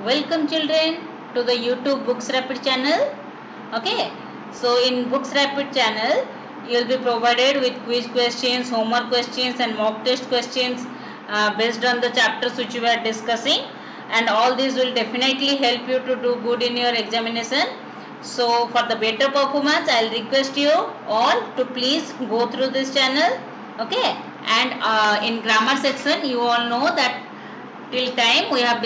Welcome children to the YouTube Books Rapid channel. Okay, so in Books Rapid channel, you will be provided with quiz questions, homework questions and mock test questions based on the chapters which we are discussing, and all these will definitely help you to do good in your examination. So for the better performance, I will request you all to please go through this channel. Okay, and in grammar section, you all know that till time we have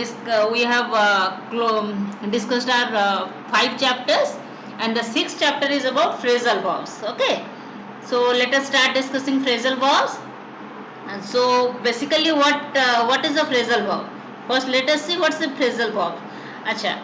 discussed our 5 chapters, and the 6th chapter is about phrasal verbs. Okay, so let us start discussing phrasal verbs. And so basically what is a phrasal verb? First let us see what's the phrasal verb. Acha,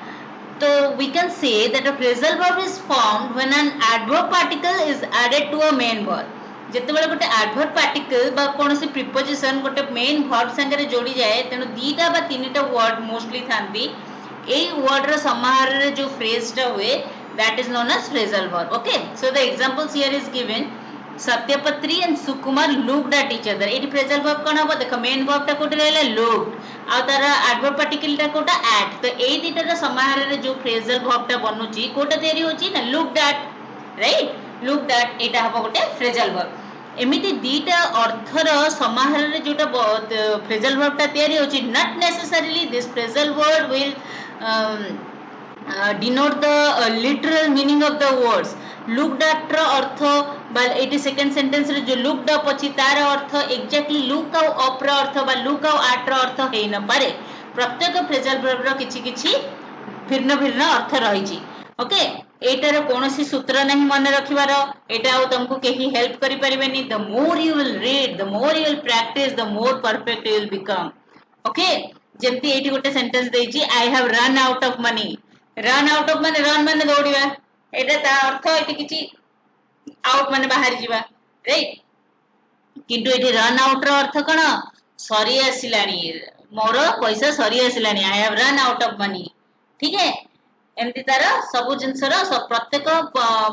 so we can say that a phrasal verb is formed when an adverb particle is added to a main verb. ଯେତେବେଳେ ଗୋଟେ adverb particle ବା କୌଣସି preposition ଗୋଟେ main verb ସାଙ୍ଗରେ ଯୋଡ଼ି ଯାଏ, ତେଣୁ ଦିଟା ବା ତିନିଟା word mostly ଥାନ୍ତି, ଏଇ word ର ସମାହାରରେ ଯୋଉ phrase ଟା ହୁଏ, that is known as phrasal verb. Okay, so the examples here is given. Satyapatri and Sukumar looked at each other. Eighty phrasal verb कौन हबो? देखो main verb टा कोटे रहला looked, आ तारा adverb particle टा कोटा at. तो एई दिटा रा समाहार रे जो phrasal verb टा बनुची कोटा तयारी होची ना looked at, right? looked at एटा हबो कोटे phrasal verb. एमिति दीटा अर्थर समाहार रे जोटा phrasal verb टा तयारी होची, not necessarily this phrasal word will denote the literal meaning of the words. looked at ର ଅର୍ଥ ବା 82nd sentence ରେ जो looked up ଅଛି ତାର ଅର୍ଥ exactly look up ର ଅର୍ଥ ବା look at ର ଅର୍ଥ ହେଇ न पारे. प्रत्येक phrasal verb ର किछि किछि भिन्न भिन्न अर्थ रहिछि. ओके, एटार कोनोसी सूत्र नहीं मन रखिबार, एटा आ तुमको केही हेल्प करि परिबेनी. The more you will read, the more you will practice, the more perfect you will become. Okay, जेमती एटी गोटे सेंटेंस देछि, I have run out of money. Run out of माने रन माने दौड़िबा, एटा ता अर्थ एटी किछि आउट माने बाहर जीवा, राइट? किंतु एटी रन आउट रो अर्थ कोन? सरी आसिलानी, मोर पैसा सरी आसिलानी, I have run out of money. ठीक है, एमती तार सब जिनसर प्रत्येक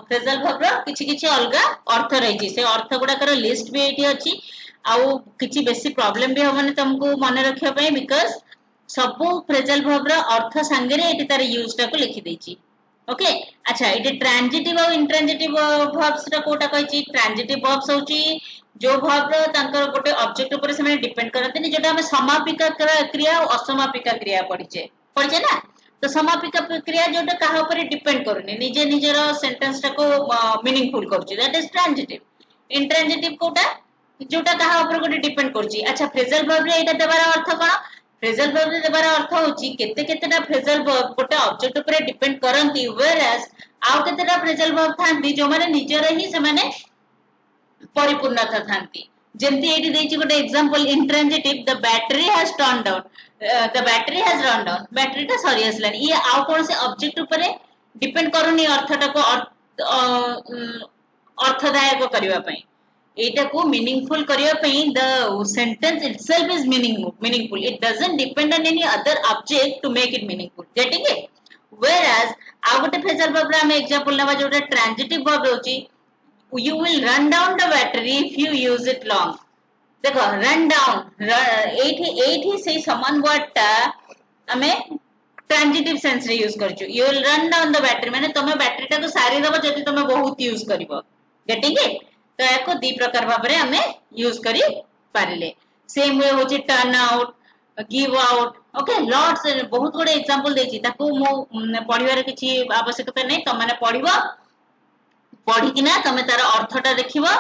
फ्रेजल वर्ब रो किछि किछि अलगा अर्थ रहिछि. से अर्थ गुडाकर लिस्ट भी एठी अछि, आउ किछि बेसी प्रॉब्लम भी होबनी तुमको मन रखिया पई, बिकॉज़ सब फ्रेजल वर्ब रो अर्थ संगरे एठी तार यूज टा को लिखि दैछि. ओके, अच्छा, एठी ट्रांजिटिव और इंट्रांजिटिव वर्ब्स रा कोटा कहिछि. ट्रांजिटिव वर्ब्स होछि जो वर्ब रो तांकर गोटे ऑब्जेक्ट ऊपर से डिपेंड करते, जोटा हम समापिका क्रिया और असमापिका क्रिया पढिछे ना. तो समापिका क्रिया जोटा कहा ऊपर डिपेंड करूनी, निजे निजर सेंटेंस टा को मीनिंगफुल करछि, दैट इज ट्रांजिटिव. इंट्रांजिटिव कोटा जोटा कहा ऊपर गोटे डिपेंड करछि. अच्छा, फ्रेजल वर्ब रे एटा देबार अर्थ कोन? फ्रेजल वर्ब रे देबार अर्थ होछि केते केतेटा फ्रेजल वर्ब गोटे ऑब्जेक्ट ऊपर डिपेंड करंती, व्हेयरएज आउ केतेटा फ्रेजल वर्ब थांती जो माने निजर ही से माने परिपूर्णता थांती. जेमती एटी देछि गोटे example, intransitive, the battery has turn down, the battery has run down, battery टा सरी आसलानी. ये आउ कोन से ऑब्जेक्ट ऊपर डिपेंड करूनी अर्थटा को अर्थदायक करिवा पई. एटा को मीनिंगफुल करिवा पई the sentence itself is meaningful. It doesn't depend on any other object to make it meaningful. Getting it? Whereas आउ गोटे फ्रेजल वर्ब रा हम एग्जांपल लेबा जोटा ट्रांजिटिव वर्ब होची, you will run down the battery if you use it long. देखो run down, एठी से समान वर्ड टा हमें ट्रांजिटिव सेंस रे use करछु. you will run down the battery माने तमे बैटरी टा को सारी दबो जति तमे बहुत यूज करिवो. Getting it? तो एको दी प्रकार भाबरे हमें यूज करि पारिले. सेम वे होची turn out, give out. Okay, lots बहुत गुडे एग्जांपल देछि, ताको मो पढिबार किछि आवश्यकता नै, त माने पढिबो, पढ़िकिना तमे तार अर्थटा देखिबो,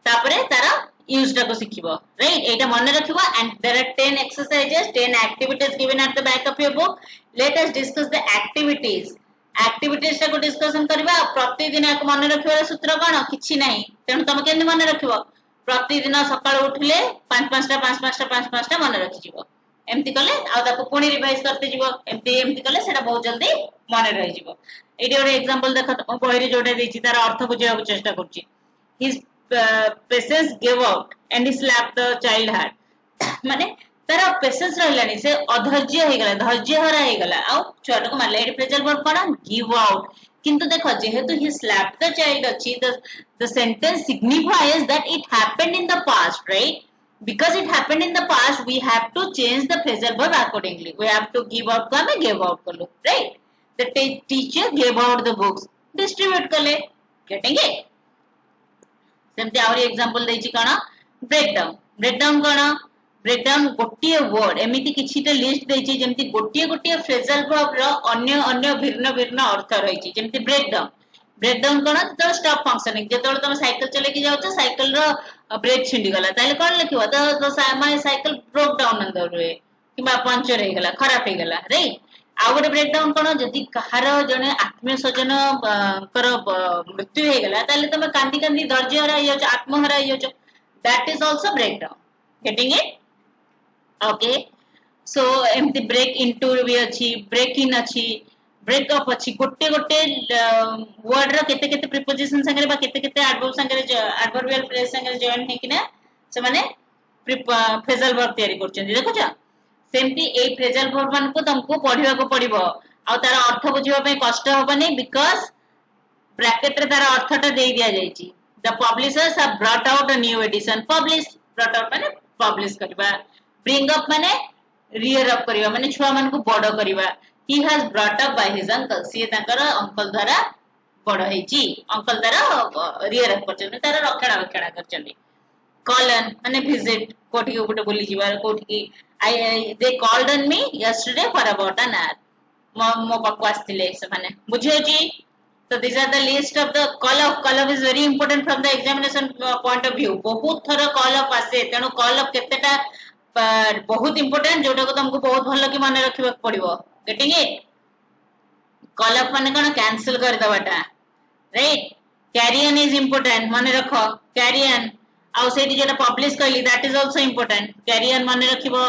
तापरे तार यूज टा को सिखिबो, राइट? एटा मन रखिबो. And there are 10 exercises, 10 activities given at the back of your book. Let us discuss the activities. activities टा को डिस्कशन करबा. प्रतिदिन एक मन रखिबार सूत्र कोन? किछि नाही. तेनु तमे केन मन रखिबो? प्रतिदिन सकाळ उठिले 5-5टा मन रखि जिवो. एमती कले आ ताको पुणी रिवाइज करते जिवो. एमती कले सेटा बहुत जल्दी मन रहि जिवो. एटी और एग्जांपल देखो, तो बहिरी जोटा देछि तार अर्थ बुझिया को चेष्टा करछि. His patience give out and he slapped the child heart. माने तार पेशेंस रहलानी, से अधैर्य हे गला, धैर्य हरा हे गला, आ छोटा को मारले. एटी फ्रेजल वर्ब कोन? Give out. किंतु देखो जेहेतु ही स्लैप्ड द चाइल्ड अछि, the sentence signifies that it happened in the past, right? because it happened in the past, we have to change the phrasal verb accordingly. We have to give out ko ame gave out kolu, right? The teacher gave out the books, distribute kale. Getting it? सेमती आउरी example देछि कोन breakdown breakdown कोन breakdown गोटिए word एमिति किछिटा list देछि जेमति गोटिए गोटिए phrasal verb रो अन्य अन्य भिन्न भिन्न अर्थ रहिछि जेमति ब्रेकडाउन ब्रेकडाउन कोन तो स्टॉप फंक्शनिंग जेतोल तुम साइकिल चले कि जाउछ साइकिल रो ब्रेक छिंडी गला ताले कोन लिखिबो तो माय साइकिल ब्रोक डाउन अंदर रे किबा पंचर हे गला खराब हे गला राइट आउ गोटे ब्रेकडाउन कोन जदि कहार जने आत्मीय स्वजन कर मृत्यु हे गला ताले तुम कांदी कांदी धैर्य हरा हियो आत्महरा हियो that is also breakdown getting it okay so एमती ब्रेक इनटू भी अछि ब्रेक इन अछि ब्रेक अप अछि गोटे गोटे वर्ड रो केते केते प्रीपोजिशन संगे बा केते केते एडवर्ब संगे एडवर्बियल फ्रेज संगे जॉइन हे किना से माने फ्रेजल वर्ब तयारी करछन देखो छ सेमती ए फ्रेजल वर्ब मान को तुमको पढिबा को पड़िबो आ तार अर्थ बुझिबा पे कष्ट होबनी बिकॉज़ ब्रैकेट रे तार अर्थटा दे दिया जायछि the publishers have brought out a new edition publish brought out माने पब्लिश करबा ब्रिंग अप माने रियर अप करबा माने छुआ मान को बड़ करबा he has brought up by his uncle C Takar uncle द्वारा बड़ हेछि अंकल द्वारा रियर अप करछन तार रक्षणाबेक्षण करछन कॉलन माने विजिट कोठी गोटे बोली जीवार कोठी की I they called on me yesterday for about an hour मो पाको आस्तिले से माने बुझियो जी so these are the list of the call up is very important from the examination point of view बहुत थरा call up आसे तेनु call up केतेटा बहुत इंपोर्टेंट जोटा को तुमको बहुत भलो कि माने रखिबा पड़िबो गेटिंग इट कॉल अप माने कोन कैंसिल कर दबाटा right carry on is important माने रखो कैरी ऑन आउ सेठी जेटा पब्लिश करली that is also important carry on माने रखिबो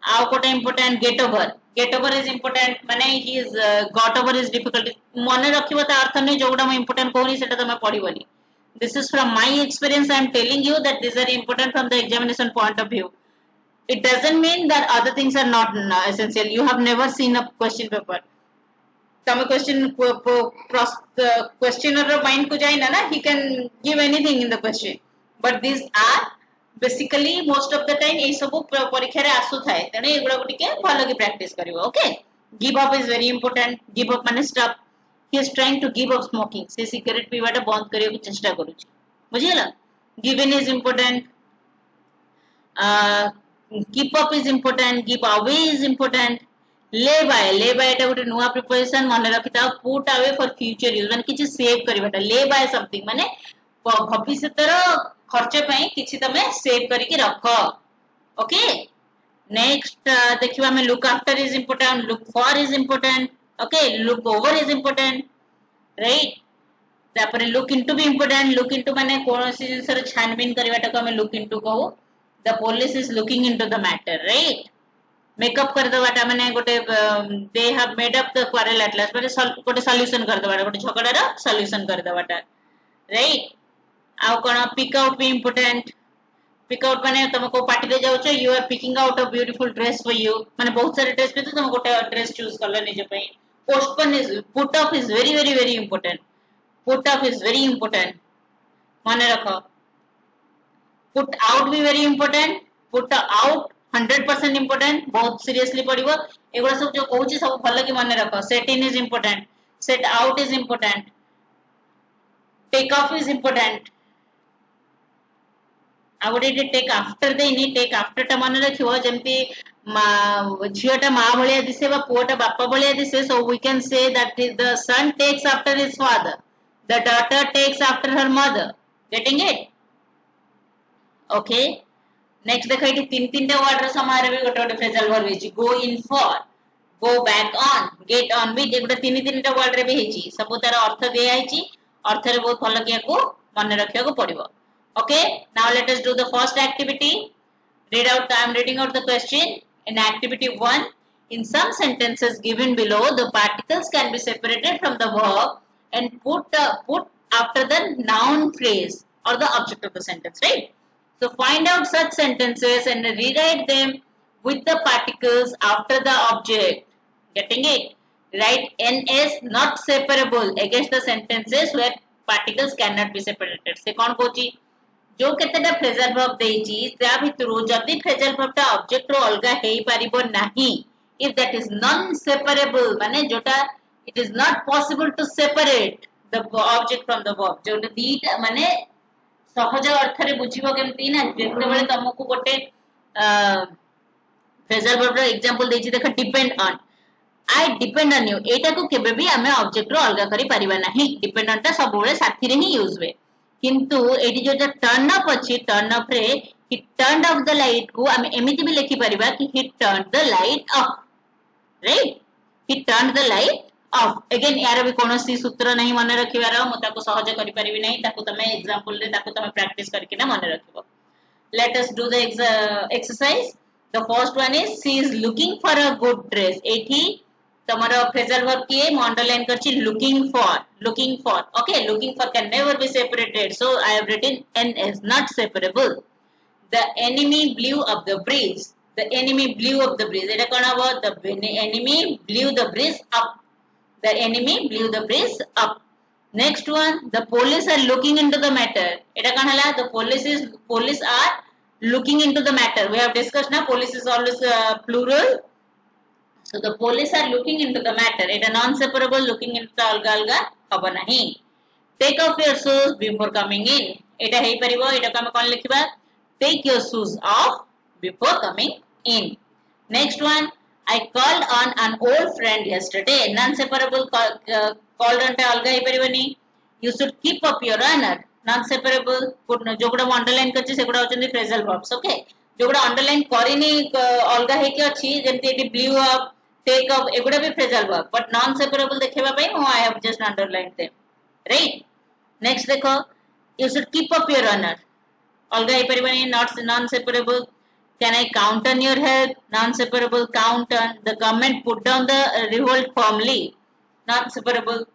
आउ कोटा important get over is important माने he is got over is difficulty माने रखिबो त अर्थ नै जोगडा म इंपोर्टेंट कोनी सेटा तमे पढिबोनी this is from my experience I am telling you that this are important from the examination point of view it doesn't mean that other things are not essential you have never seen a question paper tame questioner mind ko jaina na he can give anything in the question but these are basically most of the time ei sabu parikha re asu thae tene eguda ko tike bhalo ki practice karibo okay give up is very important give up mane stop he is trying to give up smoking se cigarette piwa ta band kariya ko chesta karuchi bujhila given is important keep up is important keep away is important lay by एटा गोटे नुवा preposition माने रखिता put away for future use माने किछि save करबाटा lay by something माने भविष्यतर खर्च पई किछि तमे सेव करी के रखो ओके नेक्स्ट देखिबा में look after is important look for is important okay look over is important right तापर look into भी important look into माने कोनोसी जिंसर छानबीन करबाटा को हमें look into कहू the police is looking into the matter right makeup कर दबाटा माने गोटे they have made up the quarrel at last माने गोटे सॉल्यूशन कर दबाटा गोटे झगड़ा रा सॉल्यूशन कर दबाटा राइट आ कोन पिक आउट भी इंपोर्टेंट पिक आउट माने तुमको पार्टी रे जाउछो you are picking out a beautiful dress for you माने बहुत सारे ड्रेस पे तो तुम गोटे ड्रेस चूज करलो निजे पई postpone is put off is very very very important put off is very important माने रखो put out भी very important put out 100% important बहुत seriously पढ़िबो एगुडा सब जो कहूची सब भलो कि माने रखो set in is important set out is important take off is important आ गोटे take after देनी take after टा माने रखिबो जेमति झियोटा मा भलिया दिसे बा पुओटा बापा भलिया दिसे so we can say that the son takes after his father the daughter takes after her mother getting it okay next देखा इटी तीन तीन टा वर्ड रो समारे भी गोटे गोटे फ्रेजल वर्ब हेची go in for go back on get on with एगुडा तीन तीन टा वर्ड रे भी हेची सब तार अर्थ दिया हेची अर्थ रे बहुत भलो किया को मन रखिया को पड़िबो okay now let us do the first activity read out I am reading out the question in activity 1 in some sentences given below the particles can be separated from the verb and put after the noun phrase or the object of the sentence right so find out such sentences and rewrite them with the particles after the object. Getting it? Write NS not separable against the sentences where particles cannot be separated. Se kon kochi? जो केतेटा phrasal verb देइची त्या भितरु जदि phrasal verb टा object रो अलगा हेई परिबो नाही, if that is non separable माने जोटा it is not possible to separate the object from the verb, जोटा दीटा माने सहज अर्थ रे बुझिबो केमती ना जेते बेले तुमको गोटे फ्रेजल वर्ब रो एग्जांपल देइची देखो depend on, I depend on you, एटा को केबे भी हमें ऑब्जेक्ट रो अलगा करी परिबा नाही, डिपेंड ऑन टा सब बेले साथी रे ही यूज हुए, किंतु एटी जो टर्न अप अछि टर्न अप रे he turned off the light को हमें एमिति भी लिखि परिबा कि he turned the light off, right, he turned the light off, again यार भी कोनोसी सूत्र नहीं मन रखिबार म ताको सहज करि परिबि नहीं, ताको तमे एग्जांपल रे ताको तमे प्रैक्टिस करके ना मन रखिबो. Let us do the exercise. The first one is she is looking for a good dress. एठी तमरो फ्रेजल वर्ब किए म अंडरलाइन करछि looking for, okay, looking for can never be separated, so I have written n is not separable. The enemy blew up the breeze, the enemy blew up the breeze, eta kon habo, the enemy blew the breeze up, the enemy blew the breeze up. Next one, the police are looking into the matter, eta kon hala, the police are looking into the matter, we have discussed na police is always plural. So the police are looking into the matter. It is non-separable. Looking into the alga haba nahi. Take off your shoes before coming in. Eta hei paribo. Eta ko ame kon likhiba. Take your shoes off before coming in. Next one. I called on an old friend yesterday. Non-separable. Called on ta alga hei paribo ni. You should keep up your honor. Non-separable. जो गुड़ा underline करछि से गुड़ा होचंदी phrasal verbs. Okay. जो गुड़ा underline करिनी अलगा हे के अछि जेमति एटी blew up, take up, एगुड़ा भी phrasal verb, but non separable देखेबा पई I have just underlined them, right. Next देखो, you should keep up your honor, अलगा हे परिबनी, not non separable. Can I count on your help? Non separable. Count on. The government put down the revolt firmly, non separable.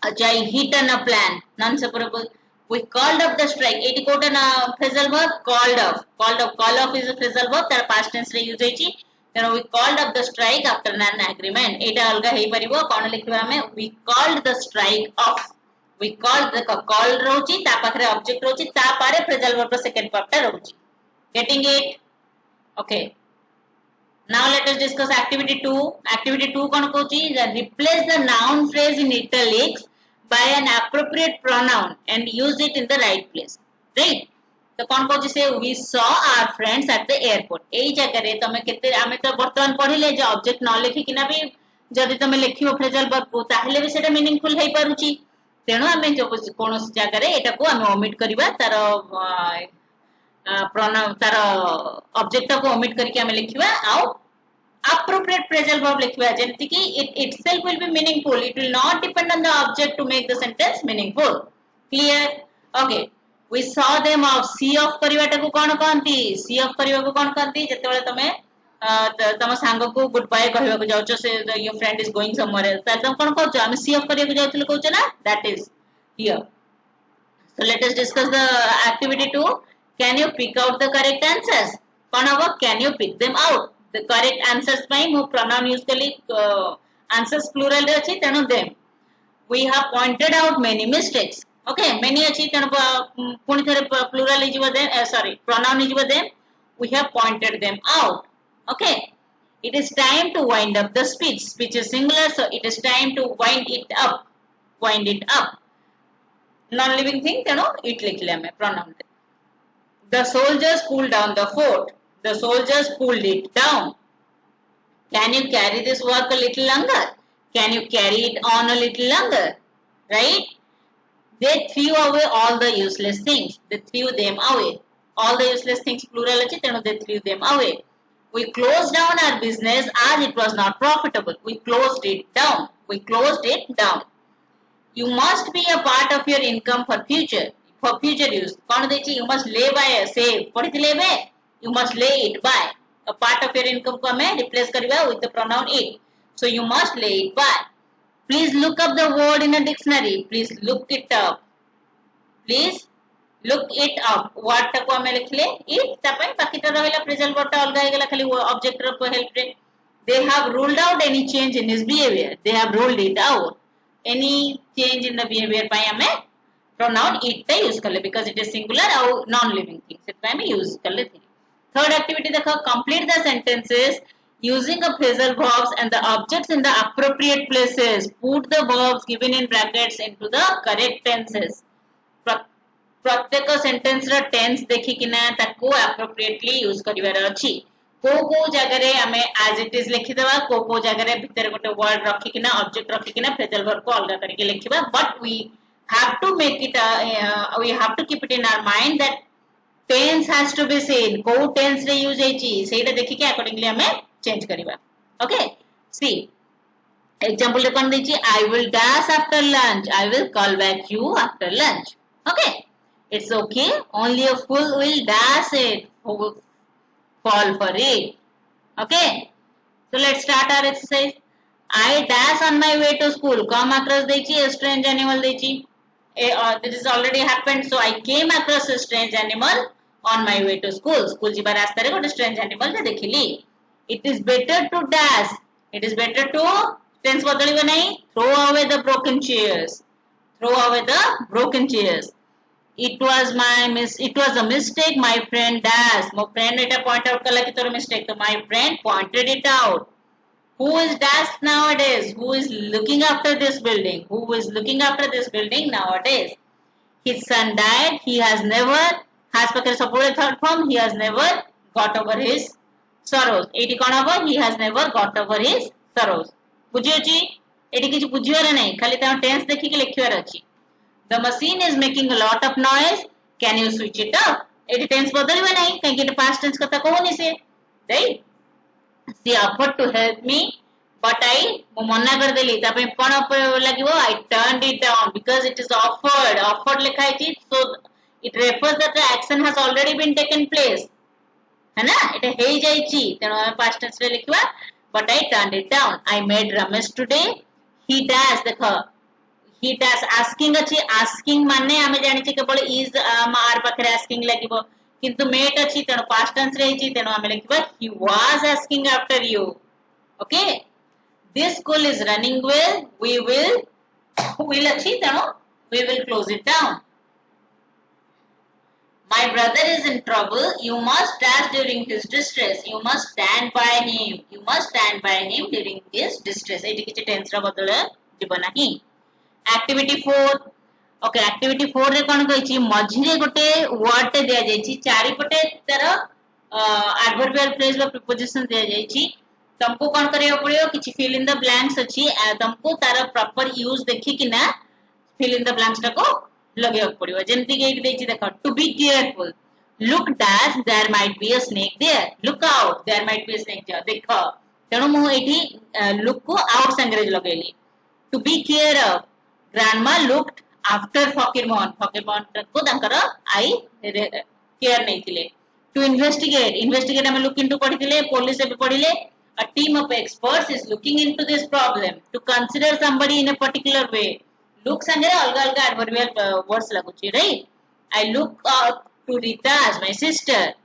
I hit on a plan, non separable. We called up the strike. एटी कोटा ना phrasal verb called off. Call off is a phrasal verb. तार past tense रे use होइची. Then we called up the strike after an agreement. एटा अलगा हेई परिबो. कोन लिखिबा हमें? We called the strike off. We called the call रोची. ता पाखरे object रोची. ता पारे phrasal verb second part टा रोची. Getting it? Okay. Now let us discuss activity 2. Activity 2 cone Kochi? Replace the noun phrase in italics by an appropriate pronoun and use it in the right place, right. तो कौन कहछि से we saw our friends at the airport. एई जगह रे तमे केते आमे तो वर्तमान पढिले जे ऑब्जेक्ट न लिखि किना भी जदि तमे लिखिबो फ्रेजल वर्ब को ताहले भी सेटा मीनिंगफुल हेई पारुची, तेनो आमे जो कोनोस जगह रे एटा को आमे ओमिट करबा तार pronoun तार ऑब्जेक्ट को ओमिट करके आमे लिखिबा आउ appropriate phrasal verb लिखिबा जेंति कि it itself will be meaningful, it will not depend on the object to make the sentence meaningful. Clear? Okay. We saw them off. See off करिवाटा को कोन कहंती? See off करिवा को कोन कहंती? जते बेले तमे तम सांग को गुड बाय कहबा को जाउछो से your friend is going somewhere else, त तुम कोन कहछो? हम see off करिया को जाउथिल कहछो ना? That is here. So let us discuss the activity 2. Can you pick out the correct answers? कोन हबो? Can you pick them out? The correct answers ପାଇଁ ମୁଁ pronoun use कली, answers plural रे अछि तेनु them. We have pointed out many mistakes. Okay, many अछि तेनु पुनी थरे plural हिजिबो them, sorry, pronoun हिजिबो them. We have pointed them out. Okay. It is time to wind up the speech. Speech is singular, so it is time to wind it up. Wind it up. Non living thing तेनु it लिखले हमें pronoun. The soldiers pulled down the fort. The soldiers pulled it down. Can you carry this work a little longer? Can you carry it on a little longer? Right? They threw away all the useless things. They threw them away. All the useless things plural achi, tenu they threw them away. We closed down our business as it was not profitable. We closed it down. We closed it down. You must be a part of your income for future use. Kon dechi you must lay by, save. Padithile be? You must lay it by. A part of your income को हमें replace करिबा with the pronoun it. So you must lay it by. Please look up the word in a dictionary. Please look it up. Please look it up. Word टा को हमें लिखले it तापय बाकी तो रहला phrasal verb टा अलगा हे गेला खाली object रो help रे. They have ruled out any change in his behavior. They have ruled it out. Any change in the behavior ପାଇଁ हमें pronoun it टा यूज करले because it is singular और non living thing से हम use करले थी. Third activity देखो complete the sentences using a phrasal verbs and the objects in the appropriate places. Put the verbs given in brackets into the correct tenses. प्रत्येक sentence रा tense देखि किना ताको appropriately यूज करिवार अछि. को जगह आम एज इट इज लिखिदेवा को जगह भितर गोटे वर्ड रखिकिना ऑब्जेक्ट रखिकिना फ्रेजल वर्ब को अलग करके लिखिबा but we have to make it we have to keep it in our mind that tense has to be seen को टेंस रे यूज हेची सेटा देखिके अकॉर्डिंगली हमें चेंज करिबा. ओके सी एग्जांपल कोन देची I will dash after lunch I will call back you after lunch. Okay it's okay only a fool will dash it fall for it. Okay, so let's start our exercise. I dash on my way to school. Come across dechi a strange animal dechi. This is already happened, so I came across a strange animal on my way to school. School jiba rasta re gote strange animal ke dekhili. It is better to dash. It is better to tense badaliba nahi. Throw away the broken chairs. Throw away the broken chairs. It was a mistake my friend dash. My friend eta point out kala ki tor mistake to my friend pointed it out. Who is dash nowadays? Who is looking after this building? Who is looking after this building nowadays? His son died. He has pakare support third form. He has never got over his sorrows. Eti kon habo? He has never got over his sorrows. बुझियो छी eighty किछ बुझियो रे नै खाली ता tense देखि के लिखिवार अछि. The machine is making a lot of noise. Can you switch it off? It tense बदलबे नहीं कहीं के past tense कथा कहूनी से right. She offered to help me but I मना कर देली तापे पण लागिवो I turned it down because it is offered लिखा है so it refers that the action has already been taken place है ना एटा हेई जाई छी तेनो past tense रे लिखवा but I turned it down. I made Ramesh today. He dash देखो he dash asking अछि asking माने हमें जानि छी केवल is आर पाखरे asking लागिवो किंतु made अछि तेनो past tense रे छी तेनो हमें लिखबा he was asking after you. Okay, this school is running well. We will अछि तेनो we will close it down. My brother is in trouble. You must dash during his distress. You must stand by him. You must stand by him during his distress. Eighty किछ tense रा बदल जिवो नाही. Activity 4. Okay, activity 4 रे कोन कहै छी मझिरे गोटे word ते दिया जाय छी चारि पटे तर adverbial phrase वा preposition दिया जाय छी तुमको कोन करियो पड़ियो किछि fill in the blanks अछि तुमको तार proper use देखि कि ना fill in the blanks को लगे पड़ियो जेंति के देइ छी देखो to be careful. Look dash there might be a snake there. Look out there might be a snake there. देखो तेणु मु एठी look को out संग्रह लगेली. To be care of. Grandma looked after Fakir Mohan को तांकर आई केयर नहीं थिले. To investigate हम look into पढ़िथिले पुलिस भी पढ़िले. A team of experts is looking into this problem. To consider somebody in a particular way. Look संगे अलग-अलग adverbial words लागुची right. I look up to Rita as my sister.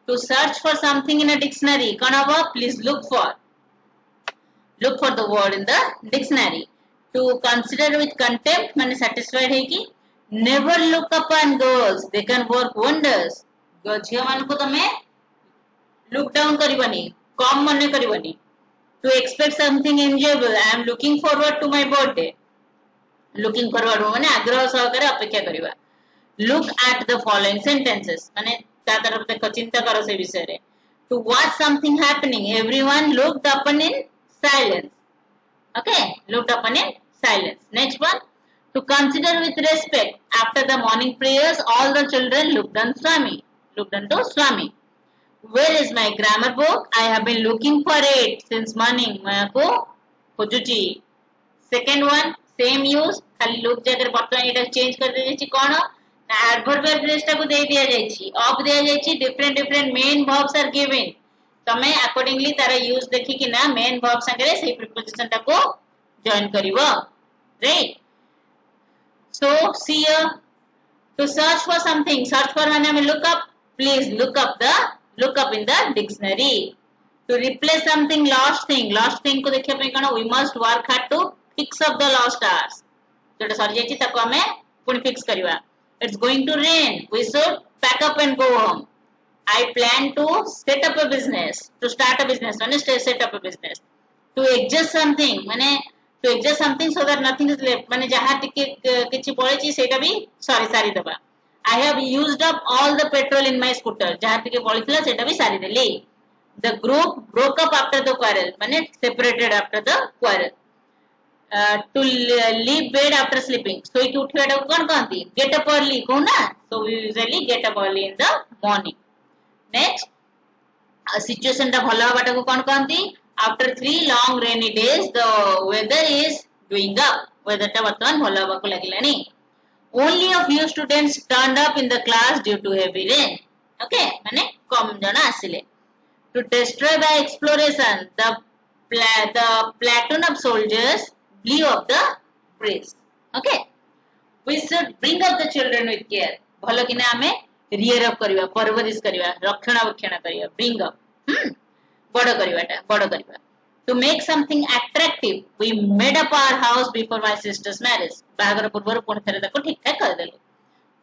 To search for something in a dictionary कोन हबो please look for the word in the dictionary. To consider with contempt माने satisfied है कि never look upon girls. They can work wonders. झियो मान को तमे look down करिवनी कम मने करिवनी. To expect something enjoyable. I am looking forward to my birthday. Looking forward माने आग्रह सहकारे अपेक्षा करिवा. Look at the following sentences माने ता तरफ देखो चिंता करो से विषय रे. To watch something happening. Everyone looked upon in silence. Okay, looked upon in silence. Next one, to consider with respect. After the morning prayers, all the children looked unto Swami. Where is my grammar book? I have been looking for it since morning. Mayako खोजुची. Second one, same use. खाली look जाकर बर्तमान इटा change कर दे जाइए कौन? Adverbial phrase टा को दे दिया जाइए. Of दिया जाइए different main verbs are given. तमें accordingly तारा use देखी कि ना main verb संगे सही preposition टा को join करिवो right. So see here to search for something माने हमें look up. Please look up in the dictionary. To replace something lost thing को देखिए पे कौन we must work hard to fix up the lost hours. जोटा सर जाइए ताको हमें पुणी फिक्स करवा it's going to rain we should pack up and go home I plan to set up a business to start a business माने set up a business to adjust something माने to adjust something so that nothing is left माने जहाँ टिके किछि बळेछि सेटा भी सारी दबा I have used up all the petrol in my scooter जहाँ टिके बळिथिला सेटा भी सारी देली the group broke up after the quarrel माने separated after the quarrel to leave bed after sleeping so it उठियाटा cone कहंती get up early कोना so we usually get up early in the morning next situation टा भलो हबाटा को कोन कहंती after 3 long rainy days the weather is doing up weather टा वर्तमान भलो हबा को लागिलानी only a few students turned up in the class due to heavy rain okay माने कम जण आसिले to destroy by exploration the platoon of soldiers blew up the bridge okay we should bring up the children with care भलो किना हमें rear up करवा परवरिश करवा रक्षणावेक्षण करवा bring up बड़ करवा to make something attractive we made up our house before my sister's marriage बागर पूर्व पुणी थरे ताको ठीक ठाक कर देलु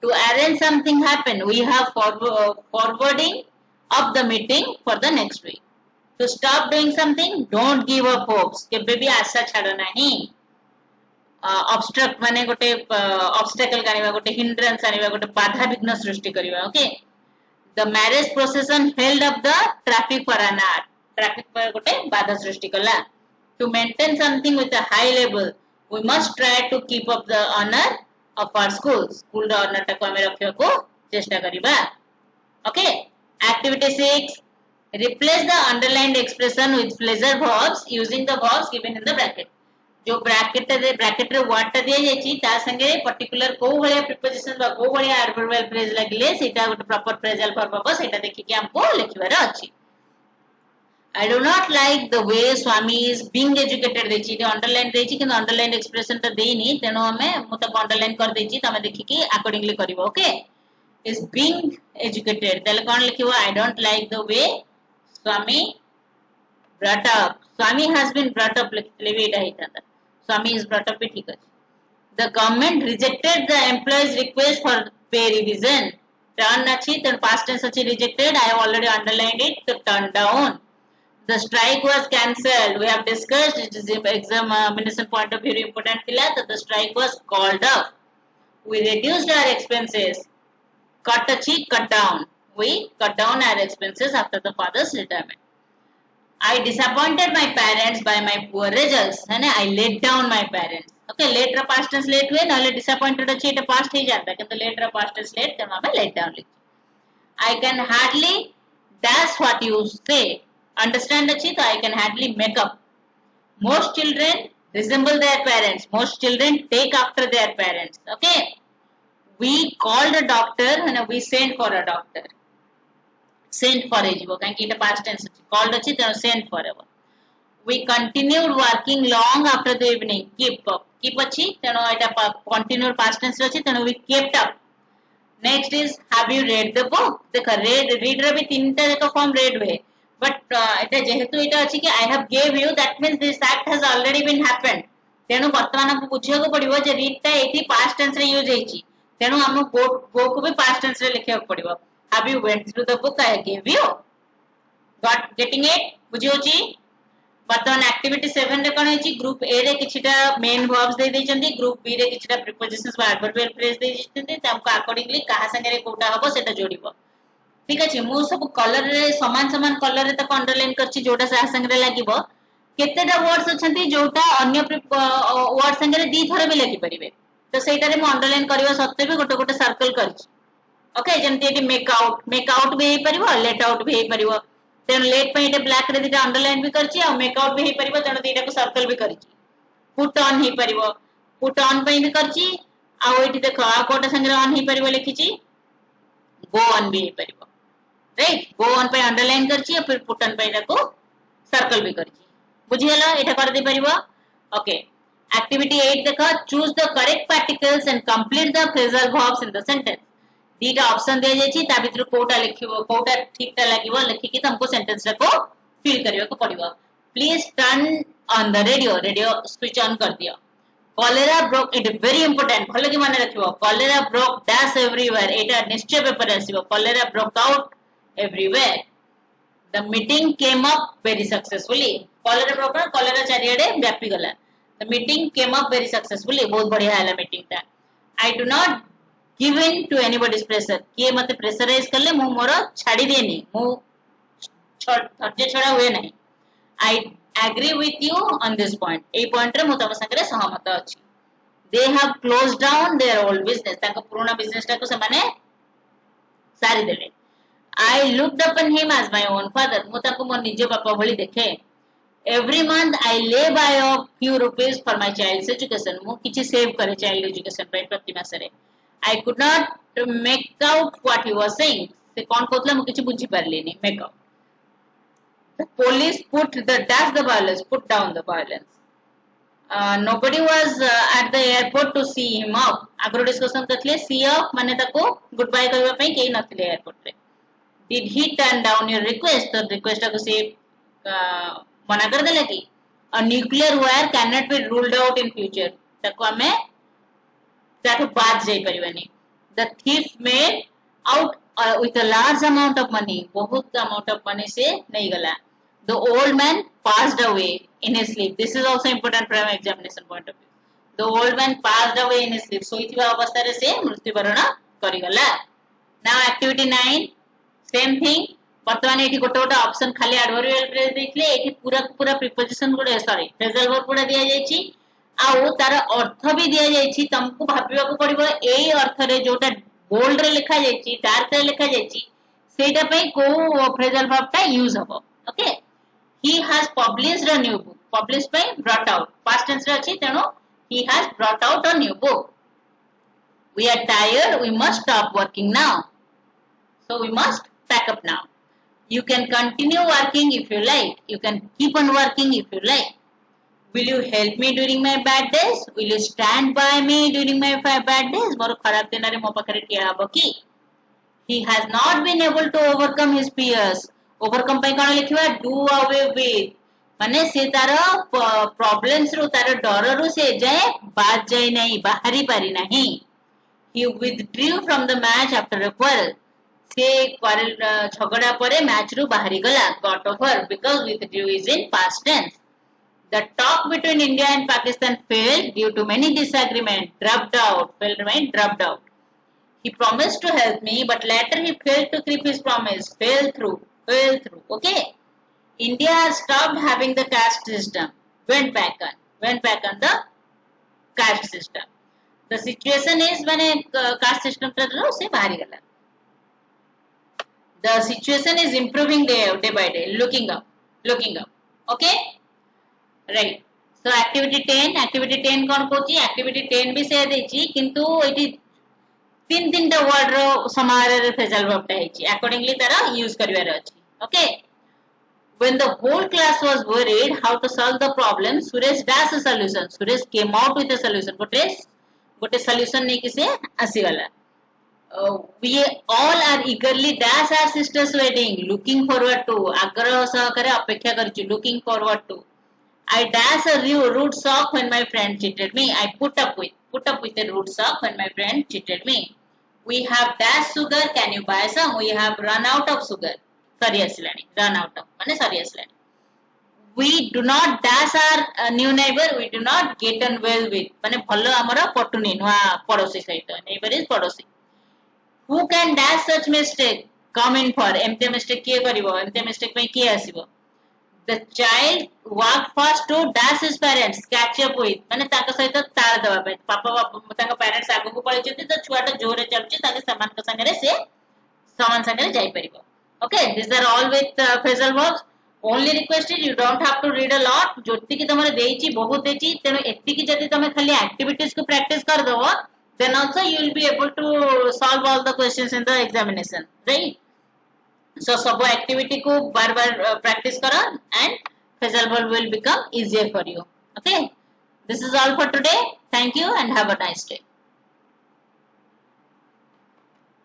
to arrange something happen we have forwarding up the meeting for the next week to stop doing something don't give up hopes केबे भी आशा छाड़ नाही obstruct माने गोटे obstacle कानिबा गोटे hindrance आनिबा गोटे बाधा विघ्न सृष्टि करिबा okay the marriage procession held up the traffic for an hour traffic पर गोटे बाधा सृष्टि कला to maintain something with a high level we must try to keep up the honor of our school ର honor टाको हमें रखियो को चेष्टा करिबा okay activity 6 replace the underlined expression with pleasure verbs using the verbs given in the bracket जो bracket रे word टा दिया जायछि ता संगे पर्टिकुलर को भलिया प्रीपोजिशन बा को भलिया एडवर्बियल फ्रेज लागिले सेटा गोटे प्रॉपर फ्रेजल फॉर्म बा सेटा देखि कि हमको लिखिबार अछि I do not like the way Swami is being educated देछि ते अंडरलाइन देछि कि अंडरलाइन एक्सप्रेशन ता देइनी तेनो हमें मुता अंडरलाइन कर देछि तमे देखि कि अकॉर्डिंगली करिवो ओके इज बीइंग एजुकेटेड तले कोन लिखिबो I don't like the way Swami brought up swami has been brought up लिखले भी एटा हिता Swami is brought up ठीक अछि the government rejected the employees request for pay revision turn अछि then past tense अछि rejected I have already underlined it to turn down the strike was cancelled we have discussed it is examination point of view important thila so the strike was called off we reduced our expenses cut अछि cut down we cut down our expenses after the father's retirement I disappointed my parents by my poor results है ना I let down my parents okay let रा past tense let हुए ना disappointed अच्छी इटे past ही जाता है किंतु let रा past tense let तो हमें let down लिखी I can hardly dash what you say understand अच्छी तो I can hardly make up most children resemble their parents most children take after their parents okay we called a doctor and we sent for a doctor sent for ejibo काहे इटा past tense called अछि त sent for ever we continued working long after the evening keep अछि तनो एटा continued past tense अछि तनो we kept up next is have you read the book देखा read रे भी तीनटा जको फॉर्म read हुए but एटा जेहेतु एटा अछि कि I have gave you that means this act has already been happened तेनो वर्तमान को बुझियो को पड़िबो जे read टा एठी past tense रे यूज हेछि तेनो हम go को भी past tense रे लिखियो पड़िबो have you went through the book I gave you getting it बुझियोची वर्तमान एक्टिविटी 7 रे कोन हेछि ग्रुप ए रे किछिटा मेन वर्ब्स दे दैचंती ग्रुप बी रे किछिटा प्रीपोजिशंस बा एडवर्बियल फ्रेज दे दैचंती तमको अकॉर्डिंगली कहा संगे रे कोटा हबो सेटा जोड़िबो ठीक अछि मु सब कलर रे समान कलर रे तक अंडरलाइन करछि जोटा से संगे रे लागिबो केतेटा वर्ड्स अछंती जोटा अन्य वर्ड संगे रे दी थरे भी लागि परिबे तो सेटा रे मु अंडरलाइन करबा सत्ते भी गोटे सर्कल करछि ओके जेमति एटी मेक आउट भी हे परिबो लेट आउट भी हे परिबो तेन लेट पे एटे ब्लैक रे दिटा अंडरलाइन भी करछि आ मेक आउट भी हे परिबो तेन दिटा को सर्कल भी करछि पुट ऑन हे परिबो पुट ऑन पे भी करछि आ एटी देखो आ कोटा संगे ऑन हे परिबो लिखिछि गो ऑन भी हे परिबो राइट गो ऑन पे अंडरलाइन करछि आ फिर पुट ऑन पे को सर्कल भी करछि बुझियला एटा कर दे परिबो ओके एक्टिविटी 8 देखो choose the correct particles and complete the phrasal verbs in the sentence दीटा ऑप्शन दे जायछि ता भितर कोटा लिखिबो कोटा ठीकटा लागिबो लिखि कि तुमको सेंटेंस रा को फिल करियो को पड़िबो please turn on the radio switch on कर दियो cholera broke, it is very important, भले कि माने रखिबो, cholera broke dash everywhere, एटा निश्चय paper आसीबो, cholera broke out everywhere. The meeting came up very successfully. Cholera broke out, cholera चारियाडे व्यापी गला. The meeting came up very successfully. बहुत बढ़िया है meeting टा. I do not give in to anybody's pressure. किए मते pressurise कर ले मु मोर छाड़ी देनी, मु धैर्य छड़ा हुए नहीं. I agree with you on this point. A point रे मु तम संगे सहमत अछि. They have closed down their old business. ताको पुराना बिजनेस टा को से माने सारी देले. I looked upon him as my own father. मु ताको मोर निज बापा भली देखे. Every month I lay by a few rupees for my child's education. मु किछि सेव करे चाइल्ड एजुकेशन पे प्रति मासरे. I could not make out what he was saying. से कोन कोतला मु किछि बुझी परलिनी. Make out. The police put the violence, put down the violence. Nobody was at the airport to see him off. आगरो discussion करथले see off माने ताको good bye करबा पई केही नथिले एयरपोर्ट रे. Did he turn down your request? तो रिक्वेस्ट को से मना कर देले कि a nuclear wire cannot be ruled out in future. ताको हमें ताको बात जाई परिबानी. The thief made out with a large amount of money. बहुत amount of money से नहीं गला. The old man passed away in his sleep. This is also important from examination point of view. The old man passed away in his sleep. सोइथिबा अवस्था रे से मृत्युवरण करि गला. Now activity 9, same thing. वर्तमान एठी गोटे गोटे ऑप्शन खाली एडवर्बियल फ्रेज देखले एठी पूरा पूरा प्रीपोजिशन गुडे सॉरी फ्रेजल वर्ब गुडे दिया जायछि आउ तार अर्थ भी दिया जायछि. तुमको भाबिबा को पड़िबो एई अर्थ रे जोटा बोल्ड रे लिखा जायछि डार्क रे लिखा जायछि सेटा पई को फ्रेजल वर्ब टा यूज हबो. Okay. He has published a new book. Publish by brought out. Past tense रे अछि तेनो he has brought out a new book. We are tired. We must stop working now. So we must pack up now. You can continue working if you like. You can keep on working if you like. Will you help me during my bad days? Will you stand by me during my bad days? मोर खराब दिन रे मो पाखरे ठिया हबो की. He has not been able to overcome his fears. Overcome पई कोन लिखिबा do away with माने से तार प्रॉब्लम्स रो तार डर रो से जाय बात जाय नहीं बाहरी पारी नहीं. He withdrew from the match after a quarrel. से झगड़ा परे मैच रो बाहरी गला. Got over because withdrew is in past tense. The talk between India and Pakistan failed due to many disagreements. Dropped out. Failed means dropped out. He promised to help me but later he failed to keep his promise. Fell through. Okay. India stopped having the caste system. Went back on the caste system. The situation is when a caste system se bahari gala. The situation is improving day by day. Looking up. Okay. Right. So activity 10 कौन Kochi? Activity 10 भी से देची किंतु eighty तीन टा word रो समाहार रे phrasal verb टा हेची. Accordingly तारा use करिवार अछि. Okay. When the whole class was worried how to solve the problem, Suresh dash a solution. Suresh came out with a solution. गोटे solution नहीं किसे आसी गला. We all are eagerly dash our sister's wedding. Looking forward to. आग्रह सहकारे अपेक्षा करिछु. Looking forward to. I dash a rude sock when my friend cheated me. I put up with a rude sock when my friend cheated me. We have dash sugar. Can you buy some? We have run out of sugar. Sorry asilani. Run out of. माने sorry asilani. We do not dash our new neighbor. We do not get on well with. माने भलो हमरा पटुनी नुआ पड़ोसी सहित. Neighbor is पड़ोसी. Who can dash such mistake? Come in for. एमते mistake किए करिवो? एमते mistake पे किए आसीबो? The child walked fast to dash his parents. Catch up with. माने ताका सहित तार दबा पे. पापा ताका parents आगो को पळै छथि तो छुआटा जोरे चलछि ताके समान का संगे रे से समान संगे रे जाई परिबो. Okay, these are all with phrasal verbs. Only request is you don't have to read a lot. जोति की तमरे देइची बहुत देइची तेनो एत्ती की जति तमे खाली activities को practice कर दो then also you will be able to solve all the questions in the examination, right? So सब activity को बार-बार practice करो and phrasal verb will become easier for you. Okay, this is all for today. Thank you and have a nice day.